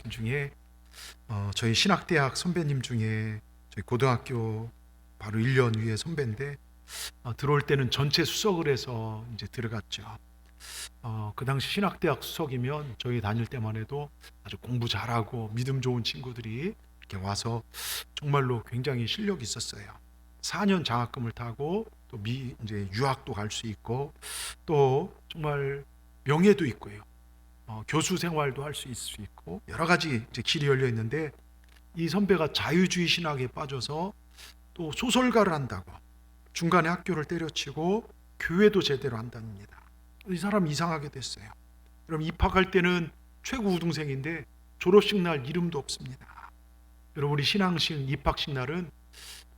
말씀 중에 저희 신학대학 선배님 중에 저희 고등학교 바로 1년 위에 선배인데 들어올 때는 전체 수석을 해서 이제 들어갔죠. 그 당시 신학대학 수석이면 저희 다닐 때만 해도 아주 공부 잘하고 믿음 좋은 친구들이 이렇게 와서 정말로 굉장히 실력이 있었어요. 4년 장학금을 타고 또 이제 유학도 갈 수 있고 또 정말 명예도 있고요. 교수 생활도 할 수 있고 여러 가지 이제 길이 열려 있는데 이 선배가 자유주의 신학에 빠져서 또 소설가를 한다고 중간에 학교를 때려치고 교회도 제대로 한답니다. 이 사람 이상하게 됐어요. 그럼 입학할 때는 최고 우등생인데 졸업식 날 이름도 없습니다. 여러분 우리 신앙식 입학식 날은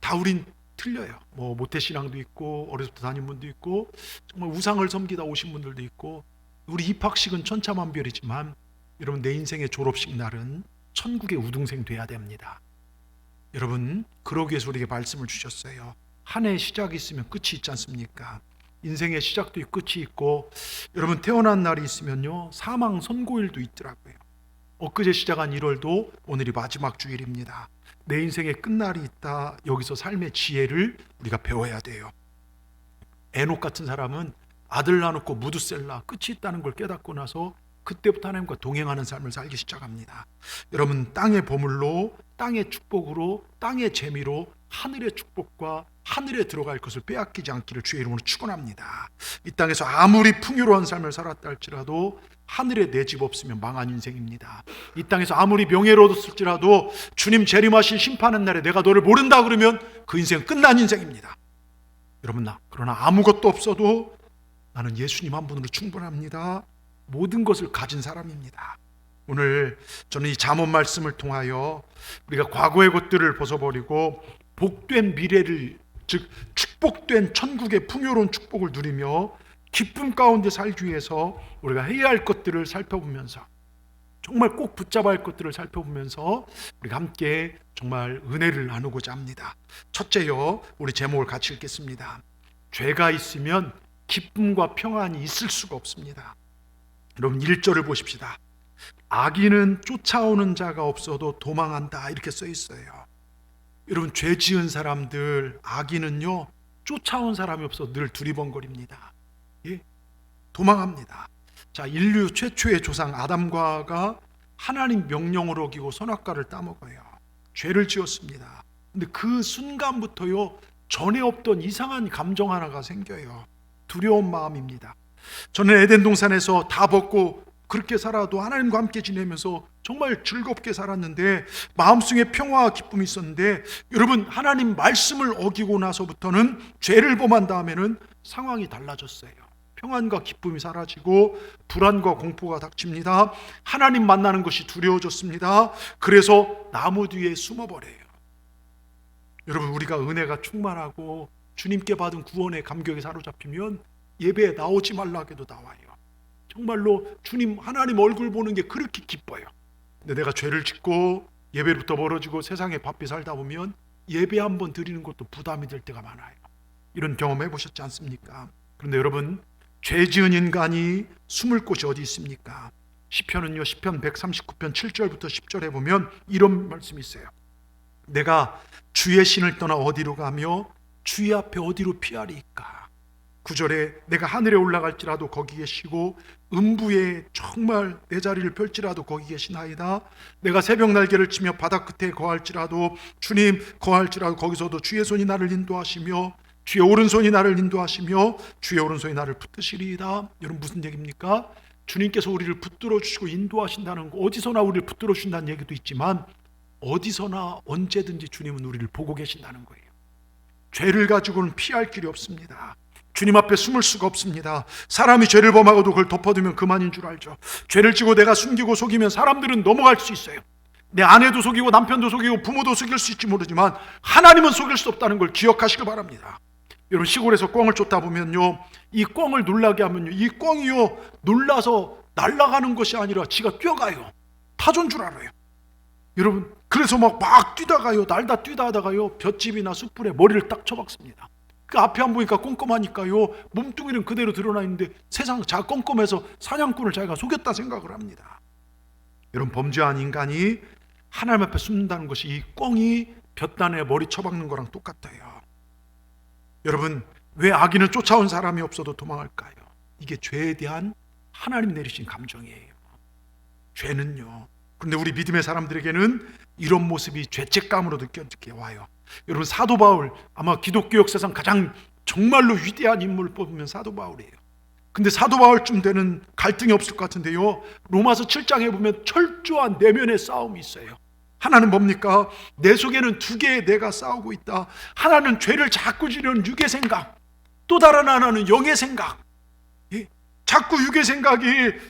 다 우린 틀려요. 뭐 모태신앙도 있고 어려서부터 다닌 분도 있고 정말 우상을 섬기다 오신 분들도 있고 우리 입학식은 천차만별이지만 여러분 내 인생의 졸업식 날은 천국의 우등생 돼야 됩니다. 여러분 그러기 위해서 우리에게 말씀을 주셨어요. 한 해의 시작이 있으면 끝이 있지 않습니까? 인생의 시작도 있고 끝이 있고 여러분 태어난 날이 있으면요 사망 선고일도 있더라고요. 엊그제 시작한 1월도 오늘이 마지막 주일입니다. 내 인생의 끝날이 있다. 여기서 삶의 지혜를 우리가 배워야 돼요. 에녹 같은 사람은 아들 낳아놓고 무드셀라 끝이 있다는 걸 깨닫고 나서 그때부터 하나님과 동행하는 삶을 살기 시작합니다. 여러분 땅의 보물로 땅의 축복으로 땅의 재미로 하늘의 축복과 하늘에 들어갈 것을 빼앗기지 않기를 주의 이름으로 축원합니다. 이 땅에서 아무리 풍요로운 삶을 살았다 할지라도 하늘에 내 집 없으면 망한 인생입니다. 이 땅에서 아무리 명예로웠을지라도 주님 재림하신 심판의 날에 내가 너를 모른다 그러면 그 인생은 끝난 인생입니다. 여러분 그러나 아무것도 없어도 나는 예수님 한 분으로 충분합니다. 모든 것을 가진 사람입니다. 오늘 저는 이 잠언 말씀을 통하여 우리가 과거의 것들을 벗어버리고 복된 미래를 즉 축복된 천국의 풍요로운 축복을 누리며 기쁨 가운데 살기 위해서 우리가 해야 할 것들을 살펴보면서 정말 꼭 붙잡아야 할 것들을 살펴보면서 우리가 함께 정말 은혜를 나누고자 합니다. 첫째요, 우리 제목을 같이 읽겠습니다. 죄가 있으면 기쁨과 평안이 있을 수가 없습니다. 여러분 1절을 보십시다. 악인은 쫓아오는 자가 없어도 도망한다 이렇게 써 있어요. 여러분 죄 지은 사람들 악인은요 쫓아온 사람이 없어 늘 두리번거립니다. 예? 도망합니다. 자, 인류 최초의 조상 아담과가 하나님 명령을 어기고 선악과를 따먹어요. 죄를 지었습니다. 근데 그 순간부터요 전에 없던 이상한 감정 하나가 생겨요. 두려운 마음입니다. 저는 에덴 동산에서 다 벗고 그렇게 살아도 하나님과 함께 지내면서 정말 즐겁게 살았는데 마음속에 평화와 기쁨이 있었는데 여러분 하나님 말씀을 어기고 나서부터는 죄를 범한 다음에는 상황이 달라졌어요. 평안과 기쁨이 사라지고 불안과 공포가 닥칩니다. 하나님 만나는 것이 두려워졌습니다. 그래서 나무 뒤에 숨어버려요. 여러분 우리가 은혜가 충만하고 주님께 받은 구원의 감격에 사로잡히면 예배에 나오지 말라 해도 나와요. 정말로 주님 하나님 얼굴 보는 게 그렇게 기뻐요. 근데 내가 죄를 짓고 예배부터 멀어지고 세상에 바삐 살다 보면 예배 한번 드리는 것도 부담이 될 때가 많아요. 이런 경험 해보셨지 않습니까? 그런데 여러분 죄 지은 인간이 숨을 곳이 어디 있습니까? 시편은요 시편 139편 7절부터 10절에 보면 이런 말씀이 있어요. 내가 주의 신을 떠나 어디로 가며 주의 앞에 어디로 피하리이까? 9절에 내가 하늘에 올라갈지라도 거기 계시고 음부에 정말 내 자리를 펼지라도 거기 계시나이다. 내가 새벽 날개를 치며 바다 끝에 거할지라도 주님 거할지라도 거기서도 주의 손이 나를 인도하시며 주의 오른손이 나를 인도하시며 주의 오른손이 나를 붙드시리이다. 여러분 무슨 얘기입니까? 주님께서 우리를 붙들어 주시고 인도하신다는 거, 어디서나 우리를 붙들어 주신다는 얘기도 있지만 어디서나 언제든지 주님은 우리를 보고 계신다는 거예요. 죄를 가지고는 피할 길이 없습니다. 주님 앞에 숨을 수가 없습니다. 사람이 죄를 범하고도 그걸 덮어두면 그만인 줄 알죠. 죄를 지고 내가 숨기고 속이면 사람들은 넘어갈 수 있어요. 내 아내도 속이고 남편도 속이고 부모도 속일 수 있지 모르지만 하나님은 속일 수 없다는 걸 기억하시길 바랍니다. 여러분 시골에서 꿩을 쫓다 보면요 이 꿩을 놀라게 하면요 이 꿩이요 놀라서 날아가는 것이 아니라 지가 뛰어가요. 타조인 줄 알아요. 여러분 그래서 막 뛰다가요 날다 뛰다 하다가요 볏짚이나 숯불에 머리를 딱 쳐박습니다. 그 앞에 안 보니까 꼼꼼하니까요 몸뚱이는 그대로 드러나 있는데 세상 자 꼼꼼해서 사냥꾼을 자기가 속였다 생각을 합니다. 여러분, 범죄한 인간이 하나님 앞에 숨는다는 것이 이 꿩이 볕단에 머리 쳐박는 거랑 똑같아요. 여러분, 왜 악인을 쫓아온 사람이 없어도 도망할까요? 이게 죄에 대한 하나님 내리신 감정이에요. 죄는요. 그런데 우리 믿음의 사람들에게는 이런 모습이 죄책감으로 느껴지게 와요. 여러분, 사도 바울, 아마 기독교 역사상 가장 정말로 위대한 인물을 뽑으면 사도 바울이에요. 근데 사도 바울쯤 되는 갈등이 없을 것 같은데요, 로마서 7장에 보면 철저한 내면의 싸움이 있어요. 하나는 뭡니까? 내 속에는 두 개의 내가 싸우고 있다. 하나는 죄를 자꾸 지르는 육의 생각, 또 다른 하나는 영의 생각. 자꾸 육의 생각이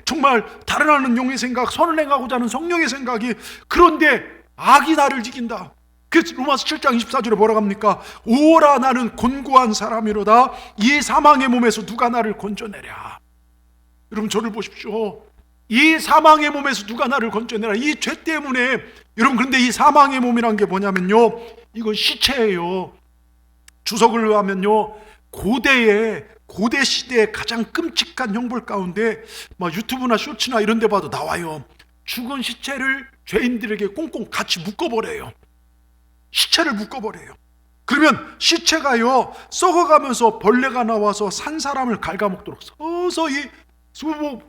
정말 다른 하나는 영의 생각, 선을 행하고자 하는 성령의 생각이, 그런데 악이 나를 지킨다. 그래서 로마서 7장 24절에 뭐라고 합니까? 오라, 나는 곤고한 사람이로다. 이 사망의 몸에서 누가 나를 건져내랴. 여러분, 저를 보십시오. 이 사망의 몸에서 누가 나를 건져내라. 이 죄 때문에. 여러분, 그런데 이 사망의 몸이란 게 뭐냐면요, 이건 시체예요. 주석을 하면요, 고대 시대의 가장 끔찍한 형벌 가운데 막 유튜브나 쇼츠나 이런 데 봐도 나와요. 죽은 시체를 죄인들에게 꽁꽁 같이 묶어버려요. 시체를 묶어버려요. 그러면 시체가요, 썩어가면서 벌레가 나와서 산 사람을 갉아먹도록 서서히,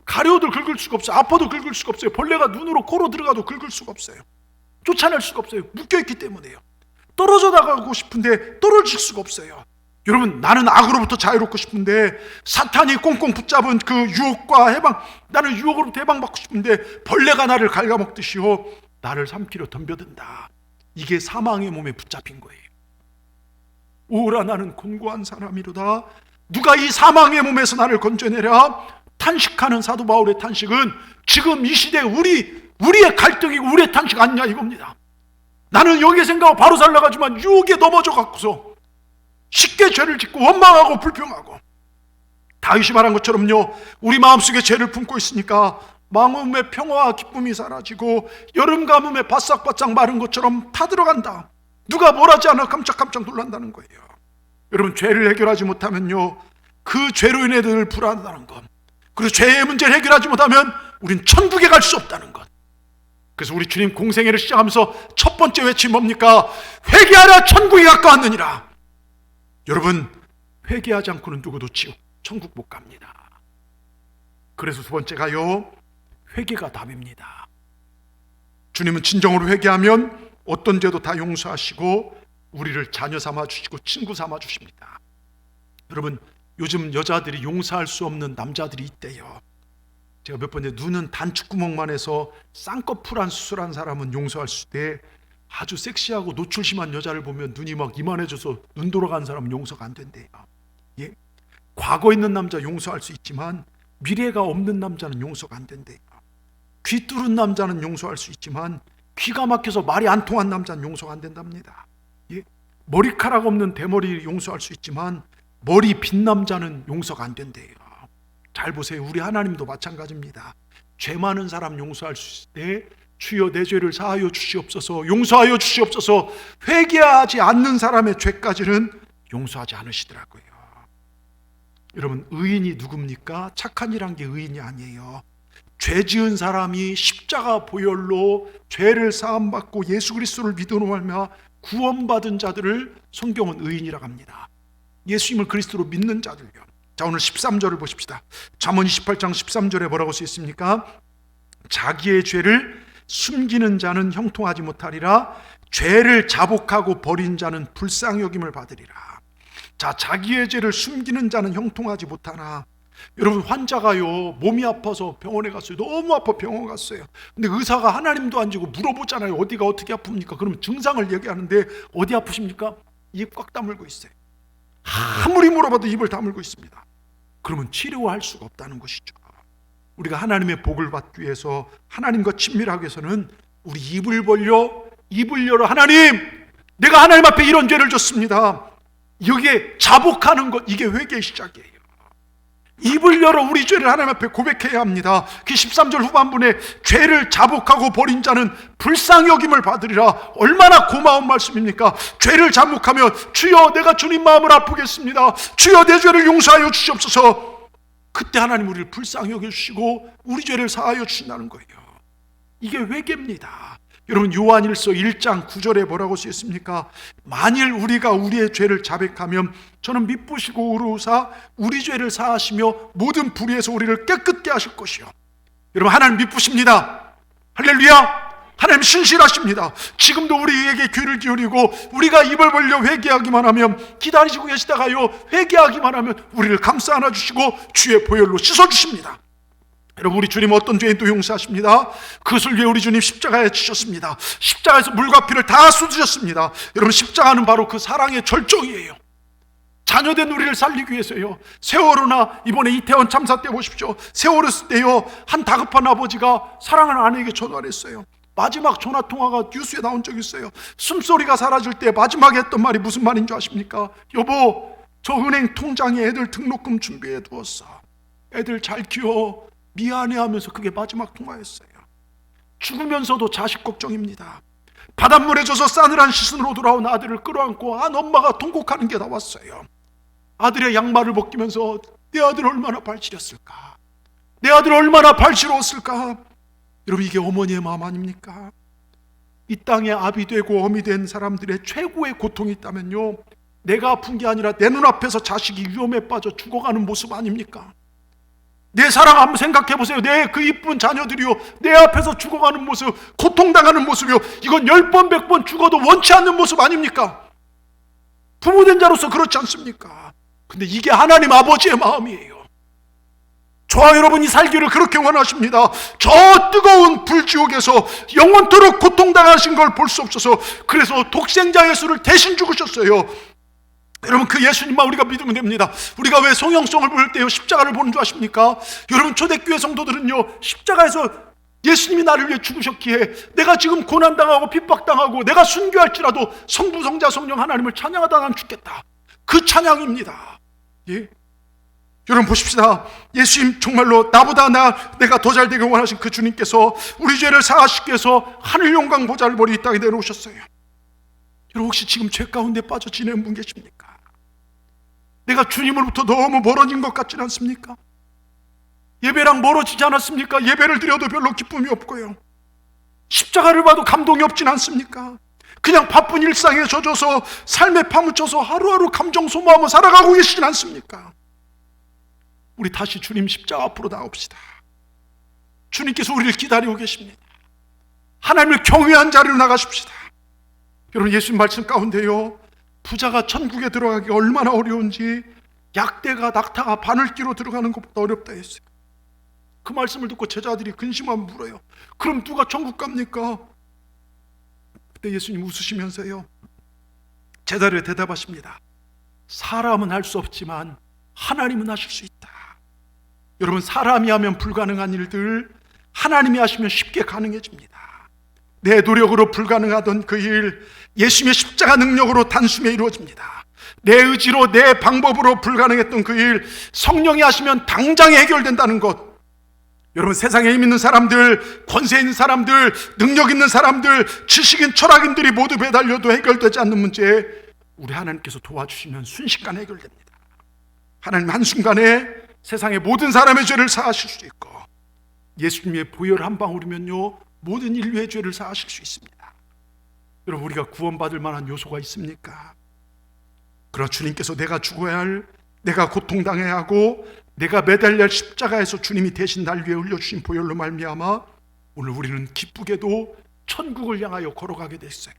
가려도 긁을 수가 없어요. 아파도 긁을 수가 없어요. 벌레가 눈으로 코로 들어가도 긁을 수가 없어요. 쫓아낼 수가 없어요. 묶여있기 때문에요. 떨어져 나가고 싶은데 떨어질 수가 없어요. 여러분, 나는 악으로부터 자유롭고 싶은데 사탄이 꽁꽁 붙잡은 그 유혹과 해방, 나는 유혹으로부터 해방받고 싶은데 벌레가 나를 갉아먹듯이요, 나를 삼키려 덤벼든다. 이게 사망의 몸에 붙잡힌 거예요. 오라, 나는 곤고한 사람이로다. 누가 이 사망의 몸에서 나를 건져내랴. 탄식하는 사도 바울의 탄식은 지금 이 시대에 우리의 갈등이고 우리의 탄식 아니냐 이겁니다. 나는 여기에 생각하고 바로 살아가지만 유혹에 넘어져 갖고서 쉽게 죄를 짓고 원망하고 불평하고, 다윗이 말한 것처럼요, 우리 마음속에 죄를 품고 있으니까 마음의 평화와 기쁨이 사라지고 여름 가뭄에 바싹바싹 마른 것처럼 타들어간다. 누가 뭘 하지 않아 깜짝깜짝 놀란다는 거예요. 여러분, 죄를 해결하지 못하면요, 그 죄로 인해 늘 불안하다는 것, 그리고 죄의 문제를 해결하지 못하면 우린 천국에 갈 수 없다는 것. 그래서 우리 주님 공생애를 시작하면서 첫 번째 외침이 뭡니까? 회개하라, 천국이 가까웠느니라. 여러분, 회개하지 않고는 누구도 천국 못 갑니다. 그래서 두 번째가요, 회개가 답입니다. 주님은 진정으로 회개하면 어떤 죄도 다 용서하시고 우리를 자녀 삼아 주시고 친구 삼아 주십니다. 여러분, 요즘 여자들이 용서할 수 없는 남자들이 있대요. 제가 몇 번째, 눈은 단추구멍만 해서 쌍꺼풀 수술한 사람은 용서할 수 있대, 아주 섹시하고 노출 심한 여자를 보면 눈이 막 이만해져서 눈 돌아간 사람은 용서가 안 된대요. 예? 과거 있는 남자 용서할 수 있지만 미래가 없는 남자는 용서가 안 된대요. 귀 뚫은 남자는 용서할 수 있지만 귀가 막혀서 말이 안 통한 남자는 용서가 안 된답니다. 예? 머리카락 없는 대머리 용서할 수 있지만 머리 빈 남자는 용서가 안 된대요. 잘 보세요. 우리 하나님도 마찬가지입니다. 죄 많은 사람 용서할 수 있을 때 주여 내 죄를 사하여 주시옵소서, 용서하여 주시옵소서, 회개하지 않는 사람의 죄까지는 용서하지 않으시더라고요. 여러분, 의인이 누굽니까? 착한 일한 게 의인이 아니에요. 죄 지은 사람이 십자가 보혈로 죄를 사함받고 예수 그리스도를 믿음으로 말미암아 구원받은 자들을 성경은 의인이라고 합니다. 예수님을 그리스도로 믿는 자들요. 자, 오늘 13절을 보십시다. 잠언 28장 13절에 뭐라고 써 있습니까? 자기의 죄를 숨기는 자는 형통하지 못하리라. 죄를 자복하고 버린 자는 불쌍히 여김을 받으리라. 자, 자기의 죄를 숨기는 자는 형통하지 못하나. 여러분, 환자가요, 몸이 아파서 병원에 갔어요. 너무 아파 병원 갔어요. 근데 의사가 하나님도 안 지고 물어보잖아요. 어디가 어떻게 아픕니까? 그러면 증상을 얘기하는데 어디 아프십니까? 입 꽉 다물고 있어요. 아무리 물어봐도 입을 다물고 있습니다. 그러면 치료할 수가 없다는 것이죠. 우리가 하나님의 복을 받기 위해서, 하나님과 친밀하기 위해서는 우리 입을 열어, 하나님, 내가 하나님 앞에 이런 죄를 졌습니다. 여기에 자복하는 것, 이게 회개의 시작이에요. 입을 열어 우리 죄를 하나님 앞에 고백해야 합니다. 그 13절 후반부에 죄를 자복하고 버린 자는 불쌍히 여김을 받으리라. 얼마나 고마운 말씀입니까? 죄를 자복하며 주여 내가 주님 마음을 아프겠습니다, 주여 내 죄를 용서하여 주시옵소서. 그때 하나님 우리를 불쌍히 여겨주시고 우리 죄를 사하여 주신다는 거예요. 이게 회개입니다. 여러분, 요한일서 1장 9절에 뭐라고 쓰였습니까? 만일 우리가 우리의 죄를 자백하면 저는 미쁘시고 의로우사 우리 죄를 사하시며 모든 불의에서 우리를 깨끗게 하실 것이요. 여러분, 하나님 미쁘십니다. 할렐루야. 하나님 신실하십니다. 지금도 우리에게 귀를 기울이고 우리가 입을 벌려 회개하기만 하면, 기다리시고 계시다가요 회개하기만 하면 우리를 감싸 안아주시고 주의 보혈로 씻어주십니다. 여러분, 우리 주님 어떤 죄인도 용서하십니다. 그것을 위해 우리 주님 십자가에 지셨습니다. 십자가에서 물과 피를 다 쏟으셨습니다. 여러분, 십자가는 바로 그 사랑의 절정이에요. 자녀된 우리를 살리기 위해서요. 세월호나 이번에 이태원 참사 때 보십시오. 세월호 때요, 한 다급한 아버지가 사랑하는 아내에게 전화를 했어요. 마지막 전화통화가 뉴스에 나온 적이 있어요. 숨소리가 사라질 때 마지막에 했던 말이 무슨 말인 줄 아십니까? 여보, 저 은행 통장에 애들 등록금 준비해 두었어. 애들 잘 키워. 미안해 하면서 그게 마지막 통화였어요. 죽으면서도 자식 걱정입니다. 바닷물에 젖어 싸늘한 시선으로 돌아온 아들을 끌어안고 한 엄마가 통곡하는 게 나왔어요. 아들의 양말을 벗기면서 내 아들 얼마나 발시렸을까, 내 아들 얼마나 발시러웠을까. 여러분, 이게 어머니의 마음 아닙니까? 이 땅에 아비 되고 어미 된 사람들의 최고의 고통이 있다면요, 내가 아픈 게 아니라 내 눈앞에서 자식이 위험에 빠져 죽어가는 모습 아닙니까? 내 사랑 한번 생각해 보세요. 내 그 이쁜 자녀들이요, 내 앞에서 죽어가는 모습, 고통당하는 모습이요, 이건 10번 100번 죽어도 원치 않는 모습 아닙니까? 부모된 자로서 그렇지 않습니까? 근데 이게 하나님 아버지의 마음이에요. 저와 여러분이 살기를 그렇게 원하십니다. 저 뜨거운 불지옥에서 영원토록 고통당하신 걸 볼 수 없어서, 그래서 독생자 예수를 대신 죽으셨어요. 여러분, 그 예수님만 우리가 믿으면 됩니다. 우리가 왜 성형성을 볼 때요 십자가를 보는 줄 아십니까? 여러분, 초대교회 성도들은요, 십자가에서 예수님이 나를 위해 죽으셨기에 내가 지금 고난당하고 핍박당하고 내가 순교할지라도 성부, 성자, 성령 하나님을 찬양하다 난 죽겠다, 그 찬양입니다. 예? 여러분 보십시다. 예수님 정말로 나보다 내가 더 잘되길 원하신 그 주님께서 우리 죄를 사하시기 위해서 하늘 영광 보좌를 버리 이 땅에 내놓으셨어요. 여러분, 혹시 지금 죄 가운데 빠져 지내는 분 계십니까? 내가 주님으로부터 너무 멀어진 것 같지는 않습니까? 예배랑 멀어지지 않았습니까? 예배를 드려도 별로 기쁨이 없고요, 십자가를 봐도 감동이 없진 않습니까? 그냥 바쁜 일상에 젖어서 삶에 파묻혀서 하루하루 감정 소모하며 살아가고 계시진 않습니까? 우리 다시 주님 십자가 앞으로 나옵시다. 주님께서 우리를 기다리고 계십니다. 하나님을 경외한 자리로 나가십시다. 여러분, 예수님 말씀 가운데요, 부자가 천국에 들어가기 얼마나 어려운지 약대가 낙타가 바늘기로 들어가는 것보다 어렵다 했어요. 그 말씀을 듣고 제자들이 근심하면 물어요. 그럼 누가 천국 갑니까? 그때 예수님 웃으시면서요, 제자들에게 대답하십니다. 사람은 할 수 없지만 하나님은 하실 수 있다. 여러분, 사람이 하면 불가능한 일들 하나님이 하시면 쉽게 가능해집니다. 내 노력으로 불가능하던 그 일 예수님의 십자가 능력으로 단숨에 이루어집니다. 내 의지로 내 방법으로 불가능했던 그 일 성령이 하시면 당장에 해결된다는 것. 여러분, 세상에 힘 있는 사람들, 권세 있는 사람들, 능력 있는 사람들, 지식인 철학인들이 모두 매달려도 해결되지 않는 문제, 우리 하나님께서 도와주시면 순식간에 해결됩니다. 하나님 한순간에 세상의 모든 사람의 죄를 사하실 수 있고, 예수님의 보혈 한 방울이면요 모든 인류의 죄를 사하실 수 있습니다. 여러분, 우리가 구원받을 만한 요소가 있습니까? 그러나 주님께서 내가 죽어야 할, 내가 고통당해야 하고 내가 매달릴 십자가에서 주님이 대신 날 위해 흘려주신 보혈로 말미암아 오늘 우리는 기쁘게도 천국을 향하여 걸어가게 됐어요.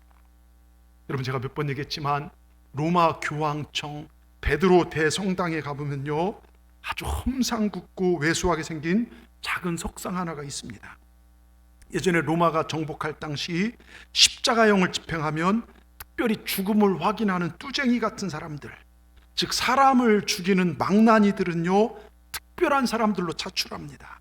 여러분, 제가 몇 번 얘기했지만 로마 교황청 베드로 대성당에 가보면요 아주 험상궂고 왜소하게 생긴 작은 석상 하나가 있습니다. 예전에 로마가 정복할 당시 십자가형을 집행하면 특별히 죽음을 확인하는 뚜쟁이 같은 사람들, 즉 사람을 죽이는 망나니들은요 특별한 사람들로 차출합니다.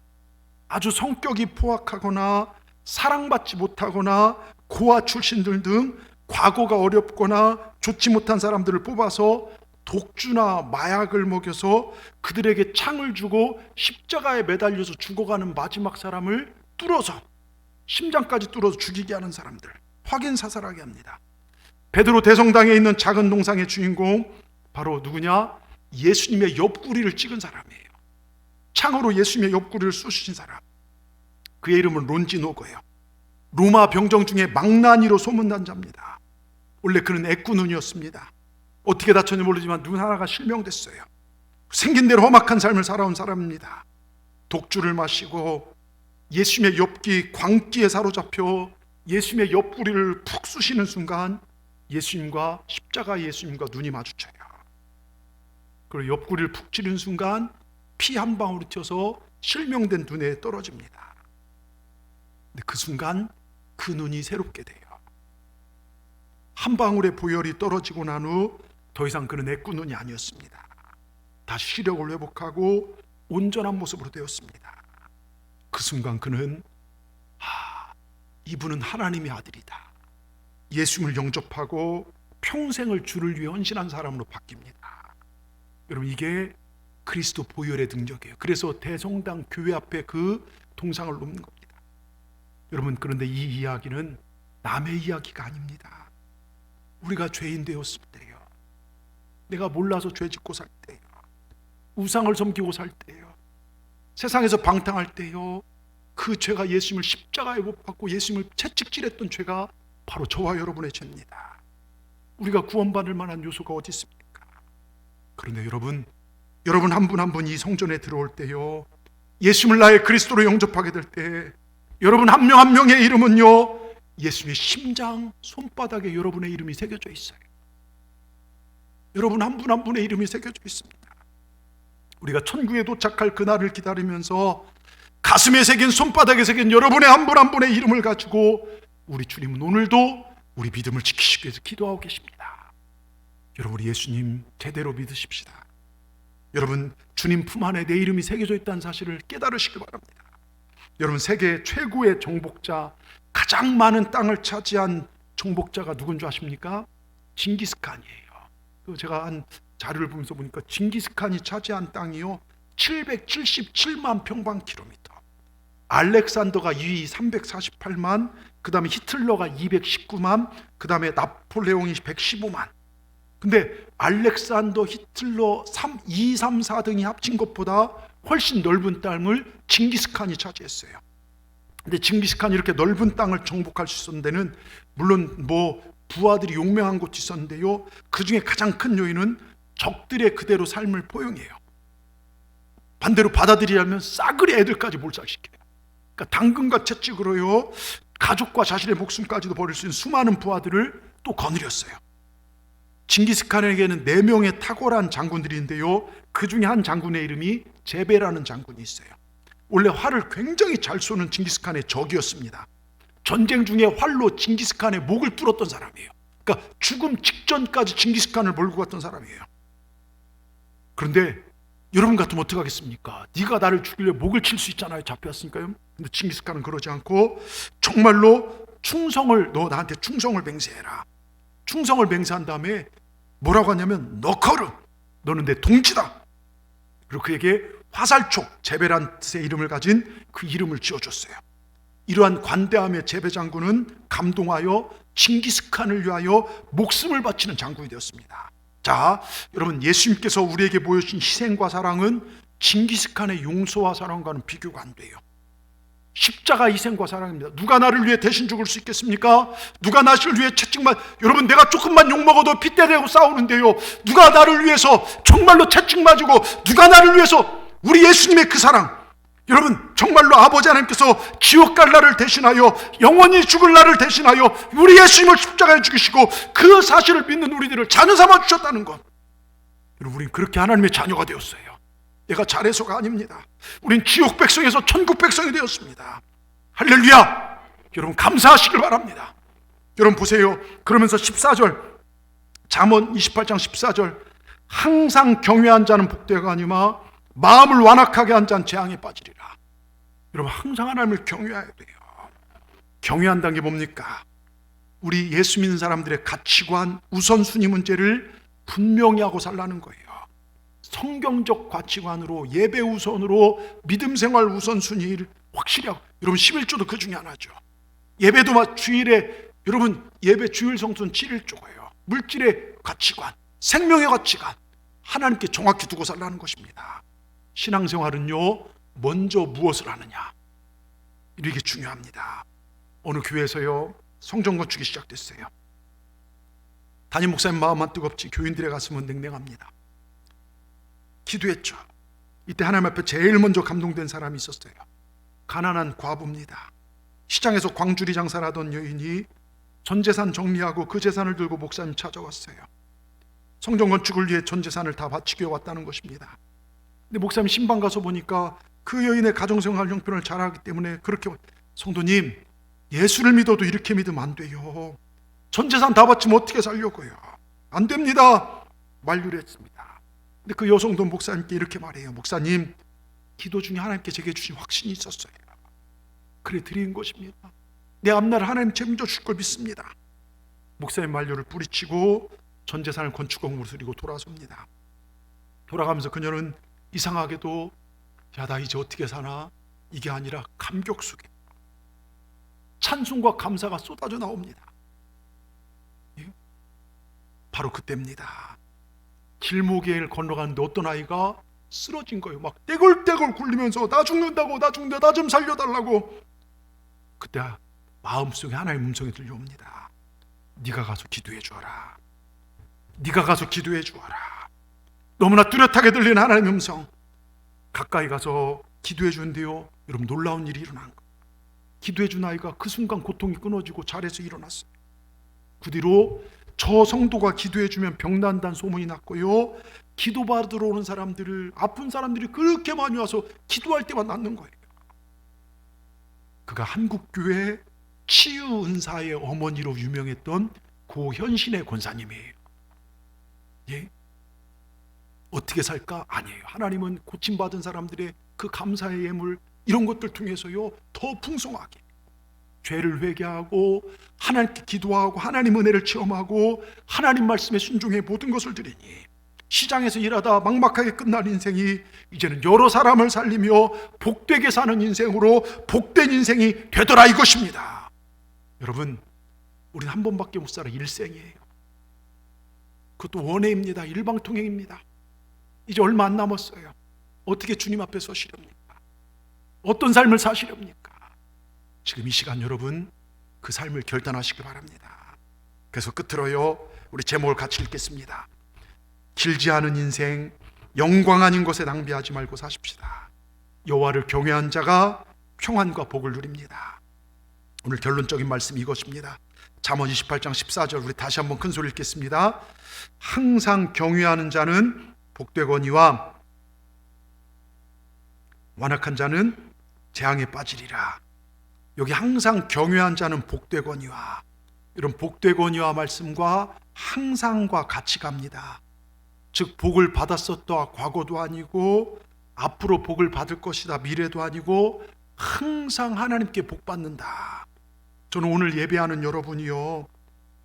아주 성격이 포악하거나 사랑받지 못하거나 고아 출신들 등 과거가 어렵거나 좋지 못한 사람들을 뽑아서 독주나 마약을 먹여서 그들에게 창을 주고 십자가에 매달려서 죽어가는 마지막 사람을 뚫어서 심장까지 뚫어서 죽이게 하는 사람들, 확인 사살하게 합니다. 베드로 대성당에 있는 작은 동상의 주인공 바로 누구냐? 예수님의 옆구리를 찍은 사람이에요. 창으로 예수님의 옆구리를 쑤신 사람. 그의 이름은 론지노거예요. 로마 병정 중에 망나니로 소문난 자입니다. 원래 그는 애꾸눈이었습니다. 어떻게 다쳤는지 모르지만 눈 하나가 실명됐어요. 생긴 대로 험악한 삶을 살아온 사람입니다. 독주를 마시고 예수님의 옆기 광기에 사로잡혀 예수님의 옆구리를 푹 쑤시는 순간 예수님과 십자가 예수님과 눈이 마주쳐요. 그리고 옆구리를 푹 찌른 순간 피 한 방울이 튀어서 실명된 눈에 떨어집니다. 근데 그 순간 그 눈이 새롭게 돼요. 한 방울의 보혈이 떨어지고 난 후 더 이상 그는 애꾸눈이 아니었습니다. 다시 시력을 회복하고 온전한 모습으로 되었습니다. 그 순간 그는 이분은 하나님의 아들이다. 예수님을 영접하고 평생을 주를 위해 헌신한 사람으로 바뀝니다. 여러분, 이게 그리스도 보혈의 능력이에요. 그래서 대성당 교회 앞에 그 동상을 놓는 겁니다. 여러분, 그런데 이 이야기는 남의 이야기가 아닙니다. 우리가 죄인 되었을 때요, 내가 몰라서 죄 짓고 살 때요, 우상을 섬기고 살 때요, 세상에서 방탕할 때요, 그 죄가 예수님을 십자가에 못 박고 예수님을 채찍질했던 죄가 바로 저와 여러분의 죄입니다. 우리가 구원받을 만한 요소가 어디 있습니까? 그런데 여러분 한 분 한 분 이 성전에 들어올 때요, 예수님을 나의 그리스도로 영접하게 될 때 여러분 한 명 한 명의 이름은요, 예수님의 심장 손바닥에 여러분의 이름이 새겨져 있어요. 여러분 한 분 한 분의 이름이 새겨져 있습니다. 우리가 천국에 도착할 그날을 기다리면서 가슴에 새긴, 손바닥에 새긴 여러분의 한 분 한 분의 이름을 가지고 우리 주님은 오늘도 우리 믿음을 지키시기 위해서 기도하고 계십니다. 여러분, 우리 예수님 제대로 믿으십시다. 여러분, 주님 품 안에 내 이름이 새겨져 있다는 사실을 깨달으시기 바랍니다. 여러분, 세계 최고의 정복자, 가장 많은 땅을 차지한 정복자가 누군지 아십니까? 징기스칸이에요. 제가 한 자료를 보면서 보니까 징기스칸이 차지한 땅이요 777만 평방킬로미터, 알렉산더가 2위 348만, 그 다음에 히틀러가 219만, 그 다음에 나폴레옹이 115만. 근데 알렉산더, 히틀러 2, 3, 4등이 합친 것보다 훨씬 넓은 땅을 징기스칸이 차지했어요. 근데 징기스칸이 이렇게 넓은 땅을 정복할 수 있었는 데는 물론 부하들이 용맹한 곳이 있었는데요, 그 중에 가장 큰 요인은 적들의 그대로 삶을 포용해요. 반대로 받아들이려면 싸그리 애들까지 몰살시켜요. 그러니까 당근과 채찍으로요, 가족과 자신의 목숨까지도 버릴 수 있는 수많은 부하들을 또 거느렸어요. 징기스칸에게는 4명의 탁월한 장군들인데요, 그 중에 한 장군의 이름이 제베라는 장군이 있어요. 원래 활을 굉장히 잘 쏘는 징기스칸의 적이었습니다. 전쟁 중에 활로 징기스칸의 목을 뚫었던 사람이에요. 그러니까 죽음 직전까지 징기스칸을 몰고 갔던 사람이에요. 그런데 여러분 같으면 어떻게 하겠습니까? 네가 나를 죽이려 목을 칠 수 있잖아요, 잡혔으니까요. 근데 징기스칸은 그러지 않고 정말로 너 나한테 충성을 맹세해라. 충성을 맹세한 다음에 뭐라고 하냐면 너커르, 너는 내 동지다. 그리고 그에게 화살촉, 제베란 뜻의 이름을 가진 그 이름을 지어줬어요. 이러한 관대함의 제베 장군은 감동하여 징기스칸을 위하여 목숨을 바치는 장군이 되었습니다. 자, 여러분, 예수님께서 우리에게 보여주신 희생과 사랑은 징기스칸의 용서와 사랑과는 비교가 안 돼요. 십자가 희생과 사랑입니다. 누가 나를 위해 대신 죽을 수 있겠습니까? 누가 나를 위해 채찍만, 여러분, 내가 조금만 욕먹어도 핏대대고 싸우는데요, 누가 나를 위해서 정말로 채찍 맞고, 누가 나를 위해서, 우리 예수님의 그 사랑, 여러분, 정말로 아버지 하나님께서 지옥 갈 나를 대신하여, 영원히 죽을 나를 대신하여 우리 예수님을 십자가에 죽이시고 그 사실을 믿는 우리들을 자녀 삼아 주셨다는 것. 여러분, 우린 그렇게 하나님의 자녀가 되었어요. 내가 잘해서가 아닙니다. 우린 지옥 백성에서 천국 백성이 되었습니다. 할렐루야. 여러분, 감사하시길 바랍니다. 여러분 보세요. 그러면서 14절, 잠언 28장 14절, 항상 경외한 자는 복되가 아니마 마음을 완악하게 한 자는 재앙에 빠지리라. 여러분, 항상 하나님을 경외해야 돼요. 경외한다는 게 뭡니까? 우리 예수 믿는 사람들의 가치관, 우선순위 문제를 분명히 하고 살라는 거예요. 성경적 가치관으로, 예배 우선으로, 믿음 생활 우선순위를 확실히 하고. 여러분, 11조도 그 중에 하나죠. 예배도 주일에, 여러분, 예배 주일 성수는 7일조예요. 물질의 가치관, 생명의 가치관, 하나님께 정확히 두고 살라는 것입니다. 신앙생활은요, 먼저 무엇을 하느냐, 이게 중요합니다. 어느 교회에서요 성전 건축이 시작됐어요. 담임 목사님 마음만 뜨겁지 교인들의 가슴은 냉랭합니다. 기도했죠. 이때 하나님 앞에 제일 먼저 감동된 사람이 있었어요. 가난한 과부입니다. 시장에서 광주리 장사를 하던 여인이 전 재산 정리하고 그 재산을 들고 목사님 찾아왔어요. 성전 건축을 위해 전 재산을 다 바치게 왔다는 것입니다. 근데 목사님 신방 가서 보니까 그 여인의 가정생활 형편을 잘 알기 때문에 그렇게, 성도님 예수를 믿어도 이렇게 믿으면 안 돼요. 전 재산 다 바치면 어떻게 살려고요? 안 됩니다. 만류를 했습니다. 근데 그 여성도 목사님께 이렇게 말해요. 목사님, 기도 중에 하나님께 제게 주신 확신이 있었어요. 그래 드린 것입니다. 내 앞날 하나님 책임져 줄 걸 믿습니다. 목사님 만류를 뿌리치고 전 재산을 건축공으로 드리고 돌아섭니다. 돌아가면서 그녀는 이상하게도 야, 나 이제 어떻게 사나? 이게 아니라 감격 속에 찬송과 감사가 쏟아져 나옵니다. 바로 그때입니다. 길목을 건너가는데 어떤 아이가 쓰러진 거예요. 막 떼굴떼굴 굴리면서 나 죽는다고, 나 죽는다, 나 좀 살려달라고. 그때 마음속에 하나님의 음성이 들려옵니다. 네가 가서 기도해 주어라. 네가 가서 기도해 주어라. 너무나 뚜렷하게 들리는 하나님의 음성. 가까이 가서 기도해 주는데요, 여러분 놀라운 일이 일어난 거예요. 기도해 준 아이가 그 순간 고통이 끊어지고 자리에서 일어났어요. 그 뒤로 저 성도가 기도해 주면 병 난다는 소문이 났고요, 기도받으러 오는 사람들을, 아픈 사람들이 그렇게 많이 와서 기도할 때만 낫는 거예요. 그가 한국교회 치유은사의 어머니로 유명했던 고현신의 권사님이에요. 예? 어떻게 살까? 아니에요. 하나님은 고침받은 사람들의 그 감사의 예물, 이런 것들 통해서요 더 풍성하게 죄를 회개하고 하나님께 기도하고 하나님 은혜를 체험하고 하나님 말씀에 순종해 모든 것을 드리니 시장에서 일하다 막막하게 끝난 인생이 이제는 여러 사람을 살리며 복되게 사는 인생으로 복된 인생이 되더라, 이것입니다. 여러분, 우리는 한 번밖에 못 살아. 일생이에요. 그것도 원해입니다. 일방통행입니다. 이제 얼마 안 남았어요. 어떻게 주님 앞에 서시렵니까? 어떤 삶을 사시렵니까? 지금 이 시간 여러분 그 삶을 결단하시기 바랍니다. 그래서 끝으로요 우리 제목을 같이 읽겠습니다. 길지 않은 인생, 영광 아닌 것에 낭비하지 말고 사십시다. 여호와를 경외한 자가 평안과 복을 누립니다. 오늘 결론적인 말씀이 이것입니다. 잠언 28장 14절 우리 다시 한번 큰 소리 읽겠습니다. 항상 경외하는 자는 복되거니와 완악한 자는 재앙에 빠지리라. 여기 항상 경외한 자는 복되거니와, 이런 복되거니와 말씀과 항상과 같이 갑니다. 즉 복을 받았었다 과거도 아니고 앞으로 복을 받을 것이다 미래도 아니고 항상 하나님께 복 받는다. 저는 오늘 예배하는 여러분이요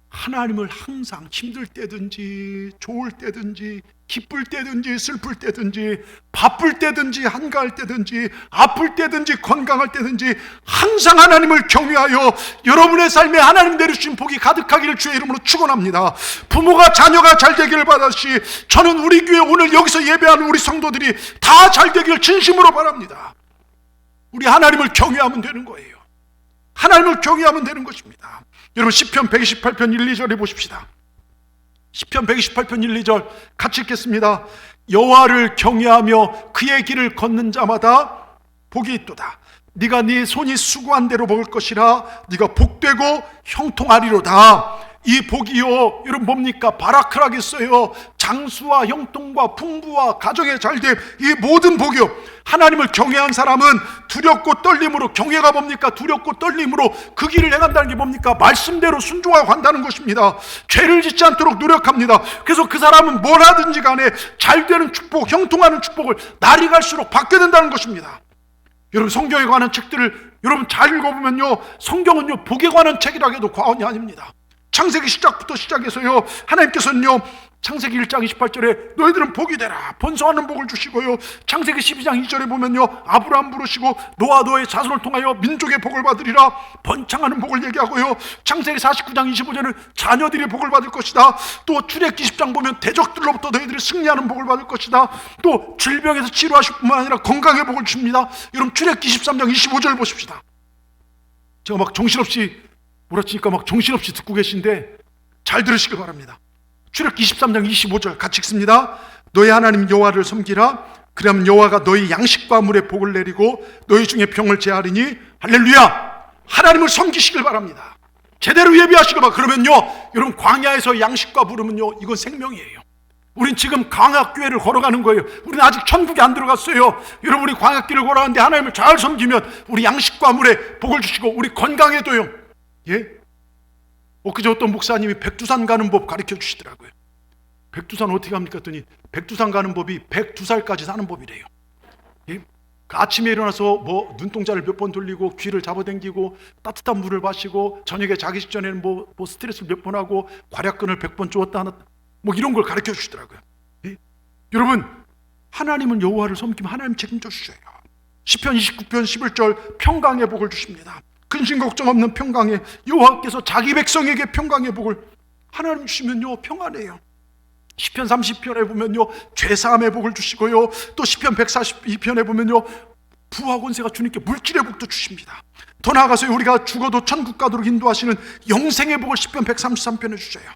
하나님을 항상 힘들 때든지 좋을 때든지 기쁠 때든지 슬플 때든지 바쁠 때든지 한가할 때든지 아플 때든지 건강할 때든지 항상 하나님을 경외하여 여러분의 삶에 하나님 내려주신 복이 가득하기를 주의 이름으로 축원합니다. 부모가 자녀가 잘 되기를 바라시, 저는 우리 교회 오늘 여기서 예배하는 우리 성도들이 다 잘 되기를 진심으로 바랍니다. 우리 하나님을 경외하면 되는 거예요. 하나님을 경외하면 되는 것입니다. 여러분 시편 128편 1, 2절에 보십시다. 시편 128편 1, 2절 같이 읽겠습니다. 여호와를 경외하며 그의 길을 걷는 자마다 복이 있도다. 네가 네 손이 수고한 대로 먹을 것이라. 네가 복되고 형통하리로다. 이 복이요 여러분 뭡니까? 바라크라겠어요. 장수와 형통과 풍부와 가정의 잘됨, 이 모든 복이요, 하나님을 경외한 사람은 두렵고 떨림으로, 경외가 뭡니까? 두렵고 떨림으로 그 길을 행한다는 게 뭡니까? 말씀대로 순종하고 간다는 것입니다. 죄를 짓지 않도록 노력합니다. 그래서 그 사람은 뭘 하든지 간에 잘 되는 축복, 형통하는 축복을 날이 갈수록 받게 된다는 것입니다. 여러분 성경에 관한 책들을 여러분 잘 읽어보면요, 성경은요 복에 관한 책이라 해도 과언이 아닙니다. 창세기 시작부터 시작해서요 하나님께서는요 창세기 1장 28절에 너희들은 복이 되라 번성하는 복을 주시고요, 창세기 12장 2절에 보면요 아브라함 부르시고 너와 너의 자손을 통하여 민족의 복을 받으리라 번창하는 복을 얘기하고요, 창세기 49장 25절은 자녀들이 복을 받을 것이다. 또 출애굽기 10장 보면 대적들로부터 너희들이 승리하는 복을 받을 것이다. 또 질병에서 치료하실 뿐만 아니라 건강의 복을 줍니다. 여러분 출애굽기 13장 25절 보십시다. 제가 막 정신없이 몰아치니까 막 정신없이 듣고 계신데 잘 들으시길 바랍니다. 출애굽기 23장 25절 같이 읽습니다. 너희 하나님 여호와를 섬기라. 그러면 여호와가 너희 양식과 물에 복을 내리고 너희 중에 병을 제하리니 할렐루야. 하나님을 섬기시길 바랍니다. 제대로 예배하시길 바랍니다. 그러면요 여러분 광야에서 양식과 물으면요 이건 생명이에요. 우린 지금 광야교회를 걸어가는 거예요. 우리는 아직 천국에 안 들어갔어요. 여러분이 광야길을 걸어가는데 하나님을 잘 섬기면 우리 양식과 물에 복을 주시고 우리 건강에도요. 예? 엊그제 어떤 목사님이 백두산 가는 법 가르쳐 주시더라고요. 백두산 어떻게 합니까 했더니 백두산 가는 법이 102살까지 사는 법이래요. 예? 그 아침에 일어나서 뭐 눈동자를 몇 번 돌리고 귀를 잡아당기고 따뜻한 물을 마시고 저녁에 자기 직전에는 뭐 스트레스를 몇 번 하고 괄약근을 100번 쪼았다 하나 뭐 이런 걸 가르쳐 주시더라고요. 예? 여러분 하나님은 여호와를 섬기면 하나님 책임져 주셔요. 시편 29편 11절 평강의 복을 주십니다. 근심 걱정 없는 평강에 여호와께서 자기 백성에게 평강의 복을 하나님 주시면요 평안해요. 시편 30편에 보면요 죄사함의 복을 주시고요 또 시편 142편에 보면요 부와 권세가 주님께 물질의 복도 주십니다. 더 나아가서 우리가 죽어도 천국 가도록 인도하시는 영생의 복을 시편 133편에 주셔요.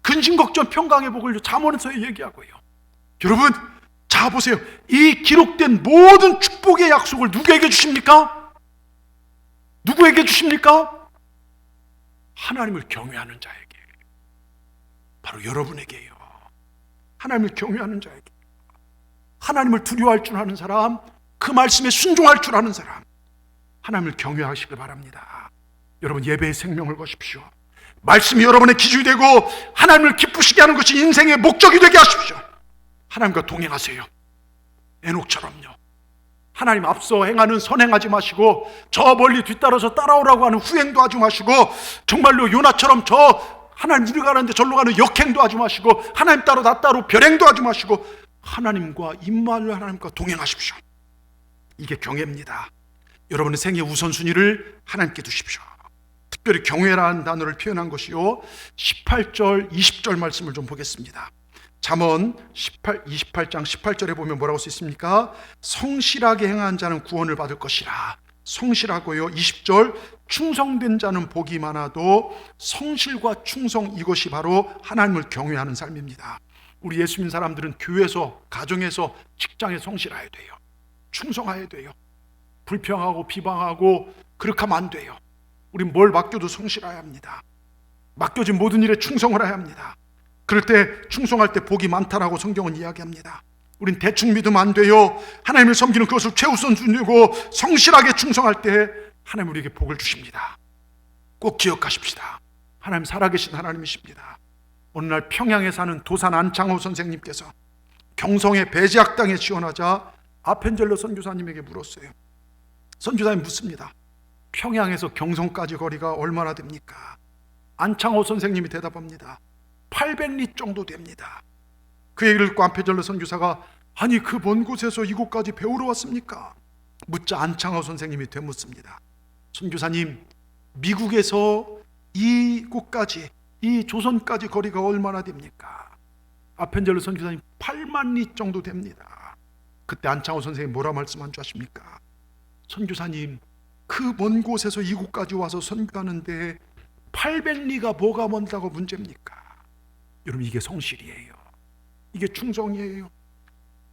근심 걱정 평강의 복을 잠언에서 얘기하고요. 여러분 자 보세요. 이 기록된 모든 축복의 약속을 누구에게 주십니까? 누구에게 주십니까? 하나님을 경외하는 자에게, 바로 여러분에게요. 하나님을 경외하는 자에게, 하나님을 두려워할 줄 아는 사람, 그 말씀에 순종할 줄 아는 사람, 하나님을 경외하시길 바랍니다. 여러분 예배의 생명을 거십시오. 말씀이 여러분의 기준이 되고 하나님을 기쁘시게 하는 것이 인생의 목적이 되게 하십시오. 하나님과 동행하세요. 에녹처럼요. 하나님 앞서 행하는 선행하지 마시고 저 멀리 뒤따라서 따라오라고 하는 후행도 하지 마시고 정말로 요나처럼 저 하나님 우리가 가는데 절로 가는 역행도 하지 마시고 하나님 따로 나 따로 별행도 하지 마시고 하나님과 임마누엘 하나님과 동행하십시오. 이게 경외입니다. 여러분의 생애 우선순위를 하나님께 두십시오. 특별히 경외라는 단어를 표현한 것이요 18절 20절 말씀을 좀 보겠습니다. 잠언 28장 18절에 보면 뭐라고 써 있습니까? 성실하게 행한 자는 구원을 받을 것이라. 성실하고요 20절 충성된 자는 복이 많아도 성실과 충성 이것이 바로 하나님을 경외하는 삶입니다. 우리 예수 믿는 사람들은 교회에서 가정에서 직장에 성실해야 돼요. 충성해야 돼요. 불평하고 비방하고 그렇게 하면 안 돼요. 우린 뭘 맡겨도 성실해야 합니다. 맡겨진 모든 일에 충성을 해야 합니다. 그럴 때 충성할 때 복이 많다라고 성경은 이야기합니다. 우린 대충 믿으면 안 돼요. 하나님을 섬기는 그것을 최우선순위고 성실하게 충성할 때 하나님 우리에게 복을 주십니다. 꼭 기억하십시다. 하나님 살아계신 하나님이십니다. 어느 날 평양에 사는 도산 안창호 선생님께서 경성의 배제학 당에 지원하자 아펜젤러 선교사님에게 물었어요. 선교사님 묻습니다. 평양에서 경성까지 거리가 얼마나 됩니까? 안창호 선생님이 대답합니다. 800리 정도 됩니다. 그 얘기를 듣고 안펜젤러 선교사가 아니 그 먼 곳에서 이곳까지 배우러 왔습니까? 묻자 안창호 선생님이 되묻습니다. 선교사님, 미국에서 이곳까지 이 조선까지 거리가 얼마나 됩니까? 아펜젤러 선교사님 8만 리 정도 됩니다. 그때 안창호 선생님이 뭐라 말씀한 줄 아십니까? 선교사님, 그 먼 곳에서 이곳까지 와서 선교하는데 800리가 뭐가 먼다고 문제입니까? 여러분 이게 성실이에요. 이게 충성이에요.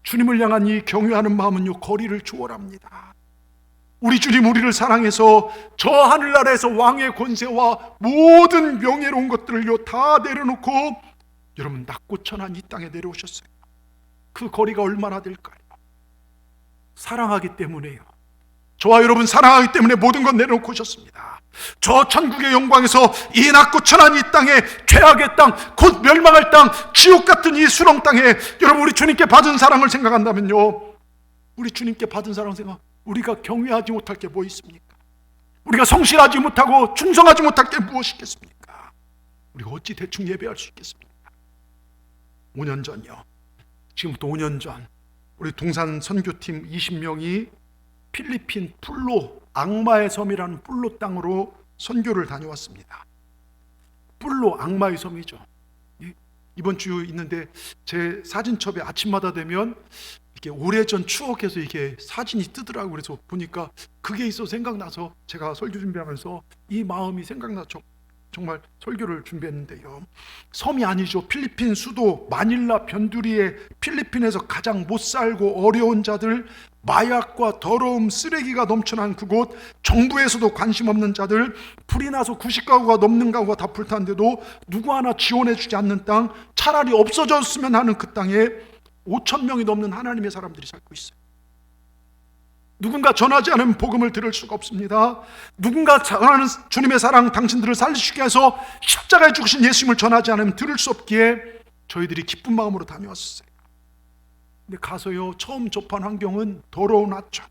주님을 향한 이 경외하는 마음은요 거리를 초월합니다. 우리 주님 우리를 사랑해서 저 하늘나라에서 왕의 권세와 모든 명예로운 것들을요 다 내려놓고 여러분 낮고 천한 이 땅에 내려오셨어요. 그 거리가 얼마나 될까요? 사랑하기 때문에요. 저와 여러분 사랑하기 때문에 모든 것 내려놓고 오셨습니다. 저 천국의 영광에서 이 낮고 천한 이 땅에 죄악의 땅, 곧 멸망할 땅, 지옥 같은 이 수렁 땅에 여러분 우리 주님께 받은 사랑을 생각한다면요, 우리 주님께 받은 사랑 생각, 우리가 경외하지 못할 게 뭐 있습니까? 우리가 성실하지 못하고 충성하지 못할 게 무엇이 있겠습니까? 우리가 어찌 대충 예배할 수 있겠습니까? 5년 전이요, 지금부터 5년 전 우리 동산 선교팀 20명이 필리핀 풀로, 악마의 섬이라는 풀로 땅으로 선교를 다녀왔습니다. 풀로 악마의 섬이죠. 이번 주 있는데 제 사진첩에 아침마다 되면 이렇게 오래전 추억해서 이게 사진이 뜨더라고요. 그래서 보니까 그게 있어 생각나서 제가 설교 준비하면서 이 마음이 생각나서 정말 설교를 준비했는데요. 섬이 아니죠. 필리핀 수도 마닐라 변두리에 필리핀에서 가장 못 살고 어려운 자들, 마약과 더러움, 쓰레기가 넘쳐난 그곳, 정부에서도 관심 없는 자들, 불이 나서 90가구가 넘는 가구가 다 불탔는데도 누구 하나 지원해주지 않는 땅, 차라리 없어졌으면 하는 그 땅에 5천 명이 넘는 하나님의 사람들이 살고 있어요. 누군가 전하지 않으면 복음을 들을 수가 없습니다. 누군가 전하는 주님의 사랑, 당신들을 살리시기 위해서 십자가에 죽으신 예수님을 전하지 않으면 들을 수 없기에 저희들이 기쁜 마음으로 다녀왔어요. 근데 가서요, 처음 접한 환경은 더러운 하천.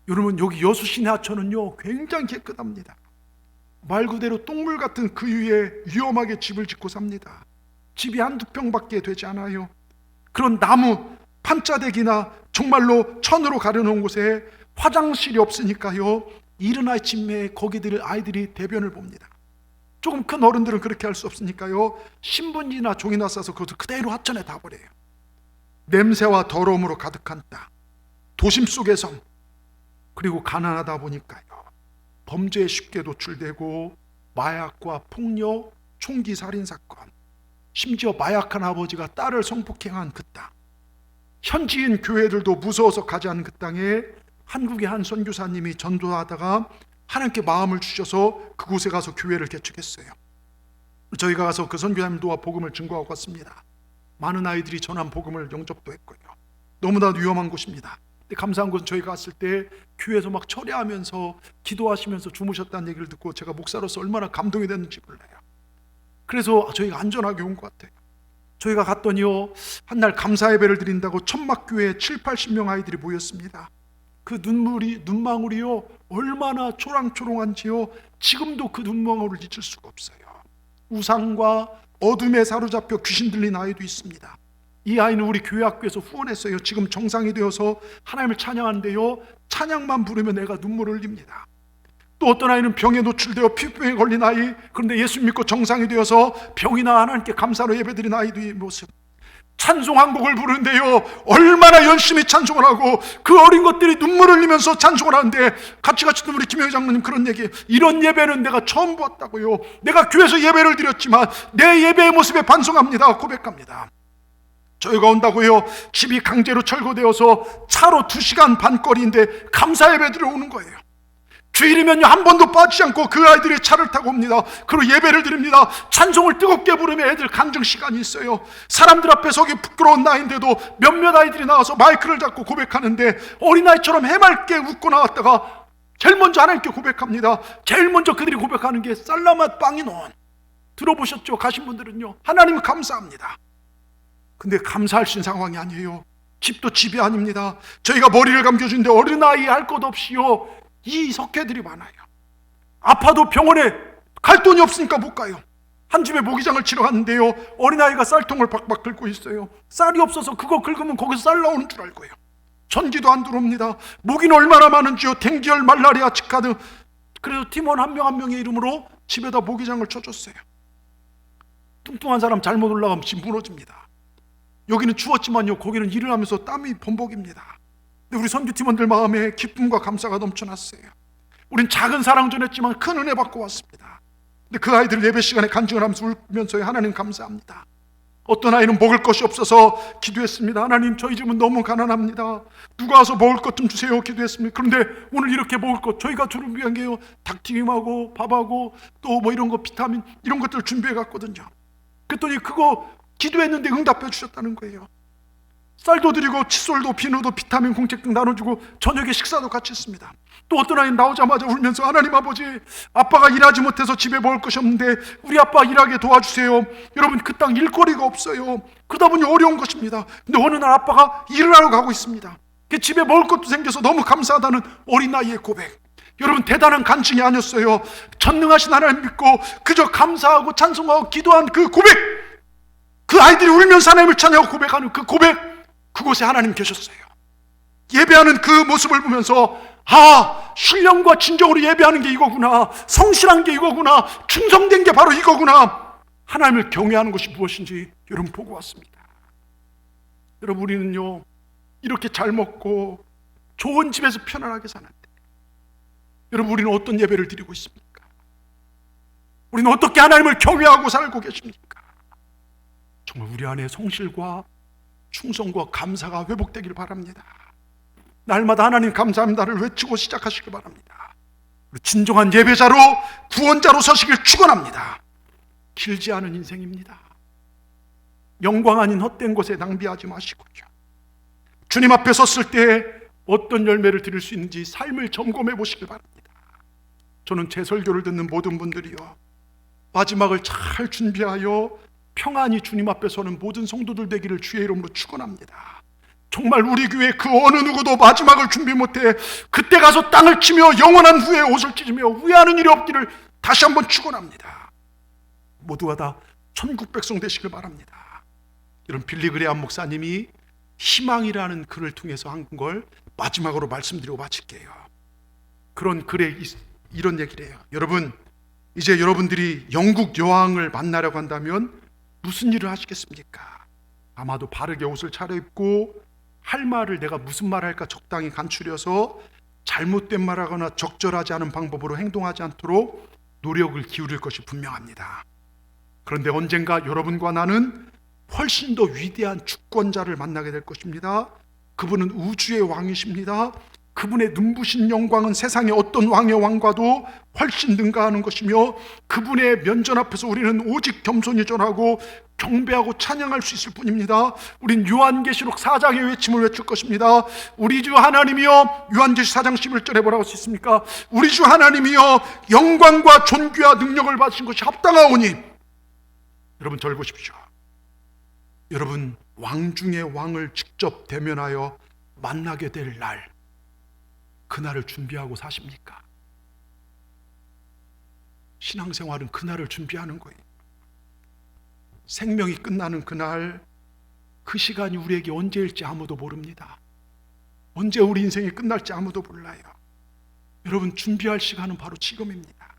여러분, 여기 여수시내 하천은요 굉장히 깨끗합니다. 말 그대로 똥물 같은 그 위에 위험하게 집을 짓고 삽니다. 집이 한두 평밖에 되지 않아요. 그런 나무 판자대기나 정말로 천으로 가려놓은 곳에 화장실이 없으니까요, 이른 아침에 거기들 아이들이 대변을 봅니다. 조금 큰 어른들은 그렇게 할 수 없으니까요, 신문지나 종이나 싸서 그것을 그대로 하천에 다 버려요. 냄새와 더러움으로 가득한 땅, 도심 속의 섬, 그리고 가난하다 보니까요 범죄에 쉽게 노출되고 마약과 폭력, 총기 살인 사건, 심지어 마약한 아버지가 딸을 성폭행한 그 땅, 현지인 교회들도 무서워서 가지 않은 그 땅에 한국의 한 선교사님이 전도하다가 하나님께 마음을 주셔서 그곳에 가서 교회를 개척했어요. 저희가 가서 그 선교사님도와 복음을 증거하고 왔습니다. 많은 아이들이 전한 복음을 영접도 했고요. 너무나 위험한 곳입니다. 근데 감사한 것은 저희가 갔을 때 교회에서 막 철야하면서 기도하시면서 주무셨다는 얘기를 듣고 제가 목사로서 얼마나 감동이 됐는지 몰라요. 그래서 저희가 안전하게 온 것 같아요. 저희가 갔더니요, 한날 감사 예배를 드린다고 천막교회에 70-80명 아이들이 모였습니다. 그 눈망울이요 얼마나 초롱초롱한지요, 지금도 그 눈망울을 잊을 수가 없어요. 우상과 어둠에 사로잡혀 귀신 들린 아이도 있습니다. 이 아이는 우리 교회 학교에서 후원했어요. 지금 정상이 되어서 하나님을 찬양하는데요, 찬양만 부르면 애가 눈물을 흘립니다. 또 어떤 아이는 병에 노출되어 피부병에 걸린 아이, 그런데 예수 믿고 정상이 되어서 병이나 하나님께 감사로 예배드린 아이들의 모습. 찬송 한 곡을 부르는데요, 얼마나 열심히 찬송을 하고 그 어린 것들이 눈물을 흘리면서 찬송을 하는데, 같이 우리 김영희 장로님 그런 얘기, 이런 예배는 내가 처음 보았다고요. 내가 교회에서 예배를 드렸지만 내 예배의 모습에 반성합니다, 고백합니다. 저희가 온다고요, 집이 강제로 철거되어서 차로 2시간 반 거리인데 감사 예배 들어오는 거예요. 주일이면요 한 번도 빠지지 않고 그 아이들이 차를 타고 옵니다. 그리고 예배를 드립니다. 찬송을 뜨겁게 부르면 애들 간증 시간이 있어요. 사람들 앞에 서기 부끄러운 나이인데도 몇몇 아이들이 나와서 마이크를 잡고 고백하는데, 어린아이처럼 해맑게 웃고 나왔다가 제일 먼저 하나님께 고백합니다. 제일 먼저 그들이 고백하는 게 쌀라맛 빵이논. 들어보셨죠? 가신 분들은요, 하나님 감사합니다. 근데 감사할 수 있는 상황이 아니에요. 집도 집이 아닙니다. 저희가 머리를 감겨주는데 어린아이 할 것 없이요, 이 석회들이 많아요. 아파도 병원에 갈 돈이 없으니까 못 가요. 한 집에 모기장을 치러 갔는데요, 어린아이가 쌀통을 박박 긁고 있어요. 쌀이 없어서 그거 긁으면 거기서 쌀 나오는 줄 알고요. 전기도 안 들어옵니다. 모기는 얼마나 많은지요. 댕기열, 말라리아, 치카드. 그래서 팀원 한 명 한 명의 이름으로 집에다 모기장을 쳐줬어요. 뚱뚱한 사람 잘못 올라가면 집 무너집니다. 여기는 추웠지만요, 거기는 일을 하면서 땀이 범벅입니다. 근데 우리 선교팀원들 마음에 기쁨과 감사가 넘쳐났어요. 우린 작은 사랑 전했지만 큰 은혜 받고 왔습니다. 근데 그 아이들 예배 시간에 간증을 하면서 울면서 하나님 감사합니다. 어떤 아이는 먹을 것이 없어서 기도했습니다. 하나님, 저희 집은 너무 가난합니다. 누가 와서 먹을 것 좀 주세요. 기도했습니다. 그런데 오늘 이렇게 먹을 것, 저희가 준비한 게요, 닭튀김하고 밥하고 또 뭐 이런 거, 비타민 이런 것들 준비해 갔거든요. 그랬더니 그거 기도했는데 응답해 주셨다는 거예요. 쌀도 드리고 칫솔도 비누도 비타민 공책 등 나눠주고 저녁에 식사도 같이 했습니다. 또 어떤 아이는 나오자마자 울면서, 하나님 아버지, 아빠가 일하지 못해서 집에 먹을 것이 없는데 우리 아빠 일하게 도와주세요. 여러분, 그 땅 일거리가 없어요. 그러다 보니 어려운 것입니다. 근데 어느 날 아빠가 일을 하러 가고 있습니다. 집에 먹을 것도 생겨서 너무 감사하다는 어린아이의 고백. 여러분, 대단한 간증이 아니었어요. 전능하신 하나님 믿고 그저 감사하고 찬송하고 기도한 그 고백, 그 아이들이 울면서 하나님을 찬양하고 고백하는 그 고백, 그곳에 하나님 계셨어요. 예배하는 그 모습을 보면서, 아, 신령과 진정으로 예배하는 게 이거구나, 성실한 게 이거구나, 충성된 게 바로 이거구나. 하나님을 경외하는 것이 무엇인지 여러분 보고 왔습니다. 여러분, 우리는요 이렇게 잘 먹고 좋은 집에서 편안하게 사는데, 여러분 우리는 어떤 예배를 드리고 있습니까? 우리는 어떻게 하나님을 경외하고 살고 계십니까? 정말 우리 안에 성실과 충성과 감사가 회복되길 바랍니다. 날마다 하나님 감사합니다를 외치고 시작하시기 바랍니다. 진정한 예배자로, 구원자로 서시길 축원합니다. 길지 않은 인생입니다. 영광 아닌 헛된 곳에 낭비하지 마시고요, 주님 앞에 섰을 때 어떤 열매를 드릴 수 있는지 삶을 점검해 보시길 바랍니다. 저는 제 설교를 듣는 모든 분들이요, 마지막을 잘 준비하여 평안히 주님 앞에 서는 모든 성도들 되기를 주의 이름으로 축원합니다. 정말 우리 교회 그 어느 누구도 마지막을 준비 못해 그때 가서 땅을 치며 영원한 후에 옷을 찢으며 후회하는 일이 없기를 다시 한번 축원합니다. 모두가 다 천국 백성 되시길 바랍니다. 이런 빌리 그레암 목사님이 희망이라는 글을 통해서 한 걸 마지막으로 말씀드리고 마칠게요. 그런 글에 이런 얘기를 해요. 여러분, 이제 여러분들이 영국 여왕을 만나려고 한다면 무슨 일을 하시겠습니까? 아마도 바르게 옷을 차려입고 할 말을 내가 무슨 말 할까 적당히 간추려서 잘못된 말하거나 적절하지 않은 방법으로 행동하지 않도록 노력을 기울일 것이 분명합니다. 그런데 언젠가 여러분과 나는 훨씬 더 위대한 주권자를 만나게 될 것입니다. 그분은 우주의 왕이십니다. 그분의 눈부신 영광은 세상의 어떤 왕의 왕과도 훨씬 능가하는 것이며, 그분의 면전 앞에서 우리는 오직 겸손히 전하고 경배하고 찬양할 수 있을 뿐입니다. 우린 요한계시록 4장의 외침을 외칠 것입니다. 우리 주 하나님이여, 요한계시록 4장 11절에 뭐라고 써 있습니까? 우리 주 하나님이여, 영광과 존귀와 능력을 받으신 것이 합당하오니. 여러분 절 보십시오. 여러분 왕 중의 왕을 직접 대면하여 만나게 될 날, 그날을 준비하고 사십니까? 신앙생활은 그날을 준비하는 거예요. 생명이 끝나는 그날, 그 시간이 우리에게 언제일지 아무도 모릅니다. 언제 우리 인생이 끝날지 아무도 몰라요. 여러분 준비할 시간은 바로 지금입니다.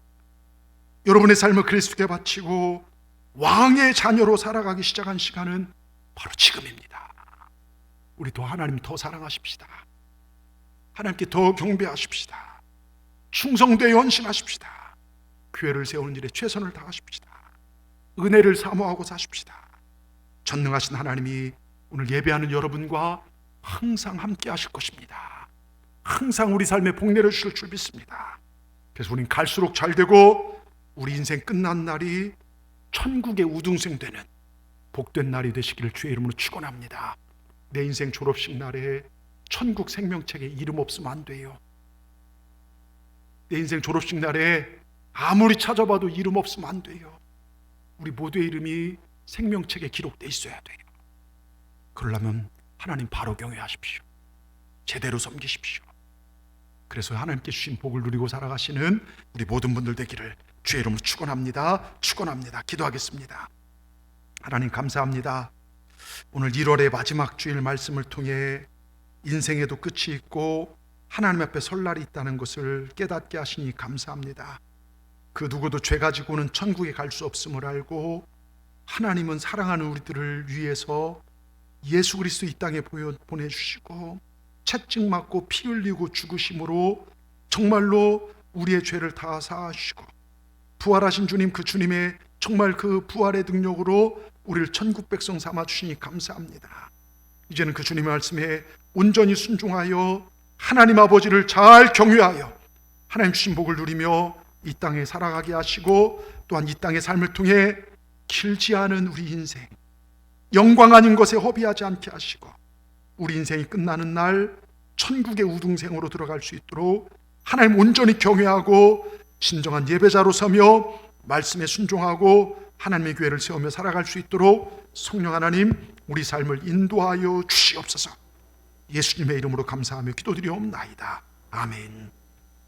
여러분의 삶을 그리스도께 바치고 왕의 자녀로 살아가기 시작한 시간은 바로 지금입니다. 우리 더 하나님 더 사랑하십시다. 하나님께 더 경배하십시다. 충성되어 헌신하십시다. 교회를 세우는 일에 최선을 다하십시다. 은혜를 사모하고 사십시다. 전능하신 하나님이 오늘 예배하는 여러분과 항상 함께 하실 것입니다. 항상 우리 삶에 복내려 주실 줄 믿습니다. 그래서 우린 갈수록 잘 되고 우리 인생 끝난 날이 천국의 우등생 되는 복된 날이 되시기를 주의 이름으로 축원합니다. 내 인생 졸업식 날에 천국 생명책에 이름 없으면 안 돼요. 내 인생 졸업식 날에 아무리 찾아봐도 이름 없으면 안 돼요. 우리 모두의 이름이 생명책에 기록돼 있어야 돼요. 그러려면 하나님 바로 경외하십시오. 제대로 섬기십시오. 그래서 하나님께 주신 복을 누리고 살아가시는 우리 모든 분들 되기를 주의 이름으로 축원합니다. 축원합니다. 기도하겠습니다. 하나님 감사합니다. 오늘 1월의 마지막 주일 말씀을 통해 인생에도 끝이 있고 하나님 앞에 설 날이 있다는 것을 깨닫게 하시니 감사합니다. 그 누구도 죄 가지고는 천국에 갈 수 없음을 알고 하나님은 사랑하는 우리들을 위해서 예수 그리스도 이 땅에 보내주시고 채찍 맞고 피 흘리고 죽으심으로 정말로 우리의 죄를 다 사하시고 부활하신 주님, 그 주님의 정말 그 부활의 능력으로 우리를 천국 백성 삼아 주시니 감사합니다. 이제는 그 주님의 말씀에 온전히 순종하여 하나님 아버지를 잘 경외하여 하나님 주신 복을 누리며 이 땅에 살아가게 하시고, 또한 이 땅의 삶을 통해 길지 않은 우리 인생, 영광 아닌 것에 허비하지 않게 하시고 우리 인생이 끝나는 날 천국의 우등생으로 들어갈 수 있도록 하나님 온전히 경외하고 진정한 예배자로 서며 말씀에 순종하고 하나님의 교회를 세우며 살아갈 수 있도록 성령 하나님 우리 삶을 인도하여 주시옵소서. 예수님의 이름으로 감사하며 기도드리옵나이다. 아멘.